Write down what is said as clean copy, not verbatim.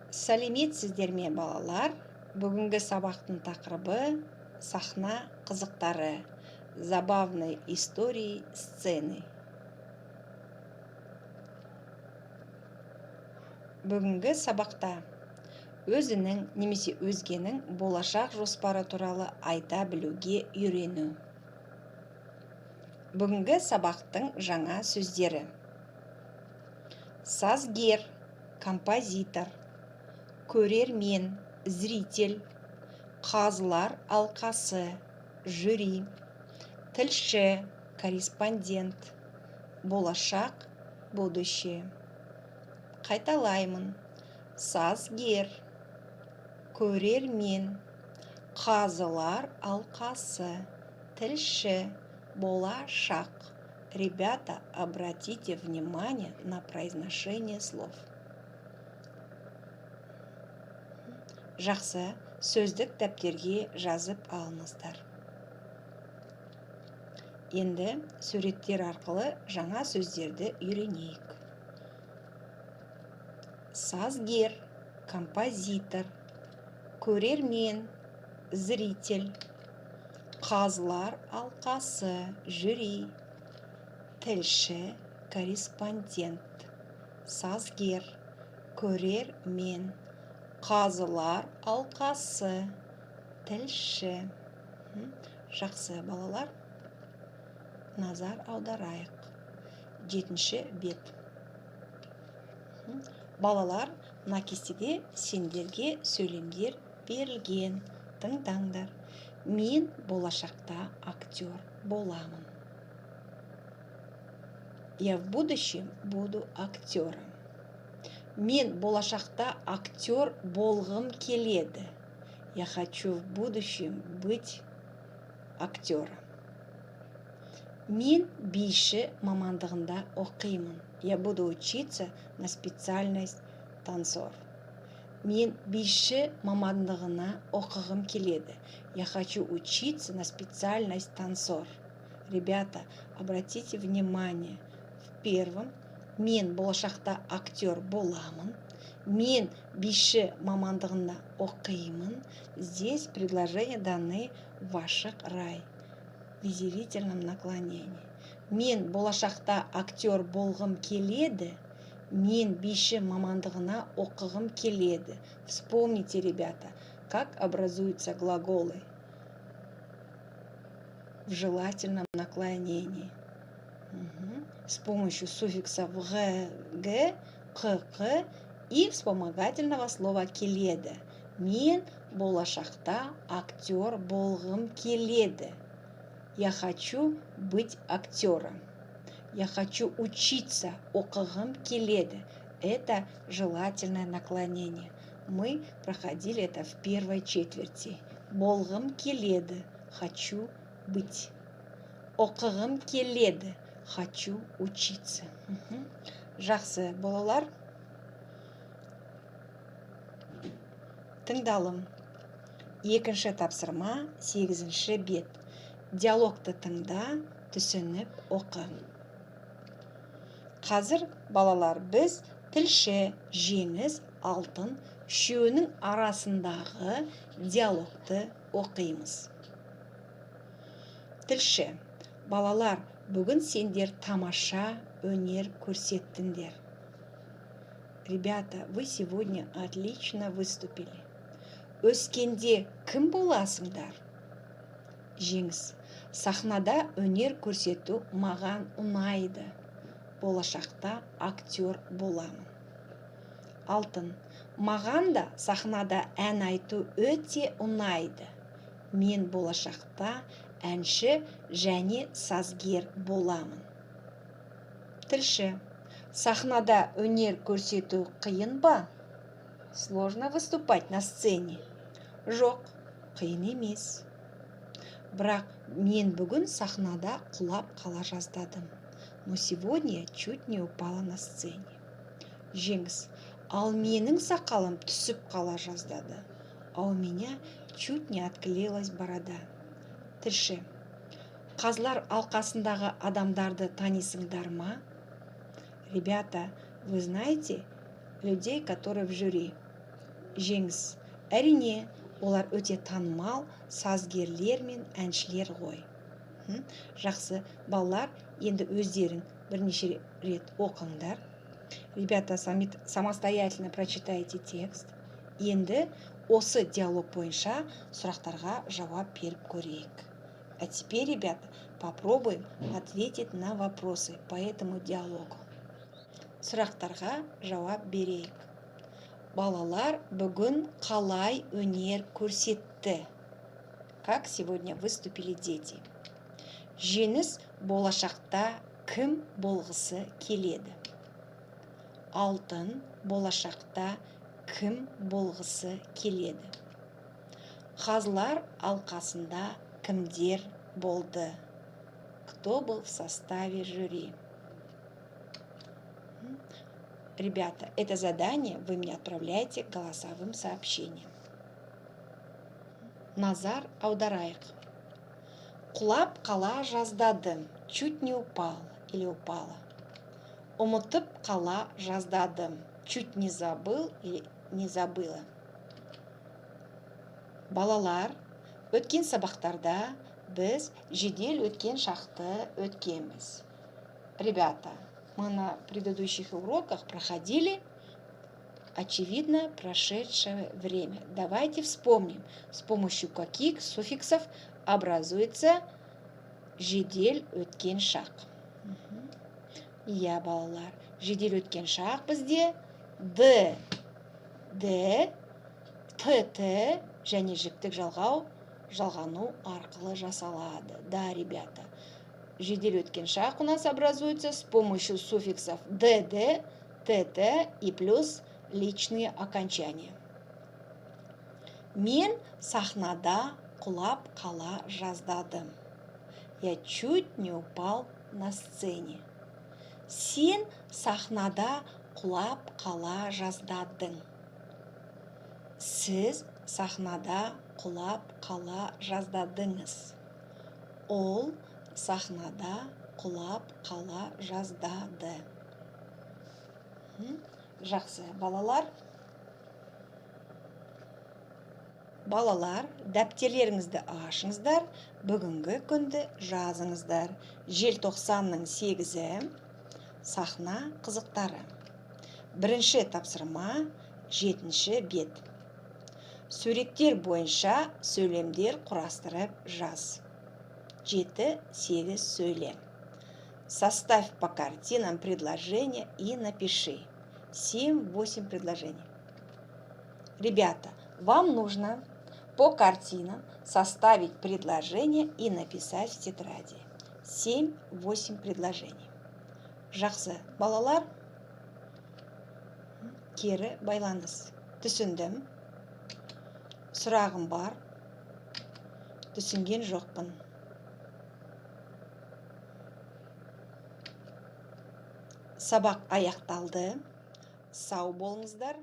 Сәлеметсіздер ме, балалар? Бүгінгі сабақтың тақырыбы сахна қызықтары, забавные истории, сцены. Бүгінгі сабақта өзінің немесе өзгенің болашақ жоспары туралы айта білуге үйрену. Бүгінгі сабақтың жаңа сөздері: сазгер, композитор, көрермен, зритель, қазылар алқасы, жюри, тілші, корреспондент, болашақ, будущее. Қайталаймын: сазгер, көрермен, қазылар алқасы, тілші, болашақ. Ребята, обратите внимание на произношение слов. Жақсы, сөздік дәптерге жазып алыңыздар. Енді суреттер арқылы жаңа сөздерді үйренейік. Сазгер, композитор, көрермен, зритель, қазылар алқасы, жюри, тілші, корреспондент. Сазгер, көрермен, қазылар алқасы, тілші. Жақсы, балалар, назар аударайық. 7-ші бет. Балалар, мына кестеде сендерге сөйлемдер берілген. Тыңдаңдар. Мен болашақта актер боламын. Я в будущем буду актером. Мен болашақта актер болғым келеді. Я хочу в будущем быть актером. Мен биші мамандығында оқимын. Я буду учиться на специальность танцор. Мен биші мамандығына оқығым келеді. Я хочу учиться на специальность танцор. Ребята, обратите внимание. В первом мен болашақта актер боламын. Мен биші мамандығына оқимын. Здесь предложения даны в ашық рай. В изъявительном наклонении. Мен болашақта актер болғым келеді. Мен биші мамандығына оқығым келеді. Вспомните, ребята, как образуются глаголы в желательном наклонении. С помощью суффиксов г, г, қ, қ и вспомогательного слова келеді. Мен болашақта актер болғым келеді. Я хочу быть актером. Я хочу учиться, оқығым келеді. Это желательное наклонение. Мы проходили это в первой четверти. Болғым келеді. Хочу быть. Оқығым келеді. Хочу учиться. Жақсы, балалар. Тыңдалым. Екінші тапсырма, 8-ші бет. Диалогты тыңда, түсініп оқы. Қазір, балалар, біз тілші, жеңіс, алтын, үшеуінің арасындағы диалогты оқимыз. Тілші: балалар, бүгін сендер тамаша өнер көрсеттіңдер. Ребята, вы сегодня отлично выступили. Өскенде кім боласыңдар? Жеңіс: сахнада өнер көрсету маған ұнайды. Болашақта актер боламын. Алтын: маған да сахнада ән айту өте ұнайды. Мен болашақта әнші және сазгер боламын. Тілші: сахнада өнер көрсету қиын ба? Сложно выступать на сцене. Жоқ, қиын емес. Бірақ мен бүгін сахнада құлап қала жаздадым. Но сегодня чуть не упала на сцене. Жеңіс: ал менің сақалым түсіп қала жаздады. А у меня чуть не отклеилась борода. Тілші: қазылар алқасындағы адамдарды танисыңдар ма? Ребята, вы знаете людей, которые в жюри? жеңіс. Әрине, олар өте танымал сазгерлер мен әншілер ғой. Жақсы, балалар, енді өздерің бірнеше рет оқыңдар. Ребята, самостоятельно прочитайте текст. Енді осы диалог бойынша сұрақтарға жауап беріп көрейік. А теперь, ребята, попробуем ответить на вопросы по этому диалогу. Сұрақтарға жауап берейік. Балалар бүгін қалай өнер көрсетті? Как сегодня выступили дети? Жеңіс болашақта кім болғысы келеді? Алтын болашақта кім болғысы келеді? Қазылар алқасында кімдер болды? Кто был в составе жюри? Ребята, это задание вы мне отправляете голосовым сообщением. Назар аударайық. Құлап қала жаздадым, чуть не упал или упала. Ұмытып қала жаздадым, чуть не забыл или не забыла. Балалар, өткен сабақтарда біз жедел өткен шақты өткенбіз. Ребята, мы на предыдущих уроках проходили, очевидно, прошедшее время. Давайте вспомним, с помощью каких суффиксов образуется жедел өткен шақ. Иә, балалар, жедел өткен шақ бізде д, т және жіктік жалғану арқылы жасалады. Да, ребята, жедел өткен шақ у нас образуется с помощью суффиксов dd, tt и плюс личные окончания. Мен сахнада құлап қала жаздадым. Я чуть не упал на сцене. Сен сахнада құлап қала жаздадың. Сіз сахнада құлап қала жаздадыңыз. Ол сахнада құлап қала жаздады. Жақсы, балалар. Балалар, дәптерлеріңізді ашыңыздар, бүгінгі күнді жазыңыздар. Желтоқсанның 8-і, сахна қызықтары. Бірінші тапсырма, 7-ші бет. Суреттер бойынша сөйлемдер құрастырып жаз. 7-8 сөйлем. Составь по картинам предложения и напиши. 7-8 предложений. Ребята, вам нужно по картинам составить предложение и написать в тетради. 7-8 предложений. Жақсы, балалар, кері байланыс. Түсіндім. Сұрағым бар. Түсінген жоқпын. Сабақ аяқталды. Сау болыңыздар.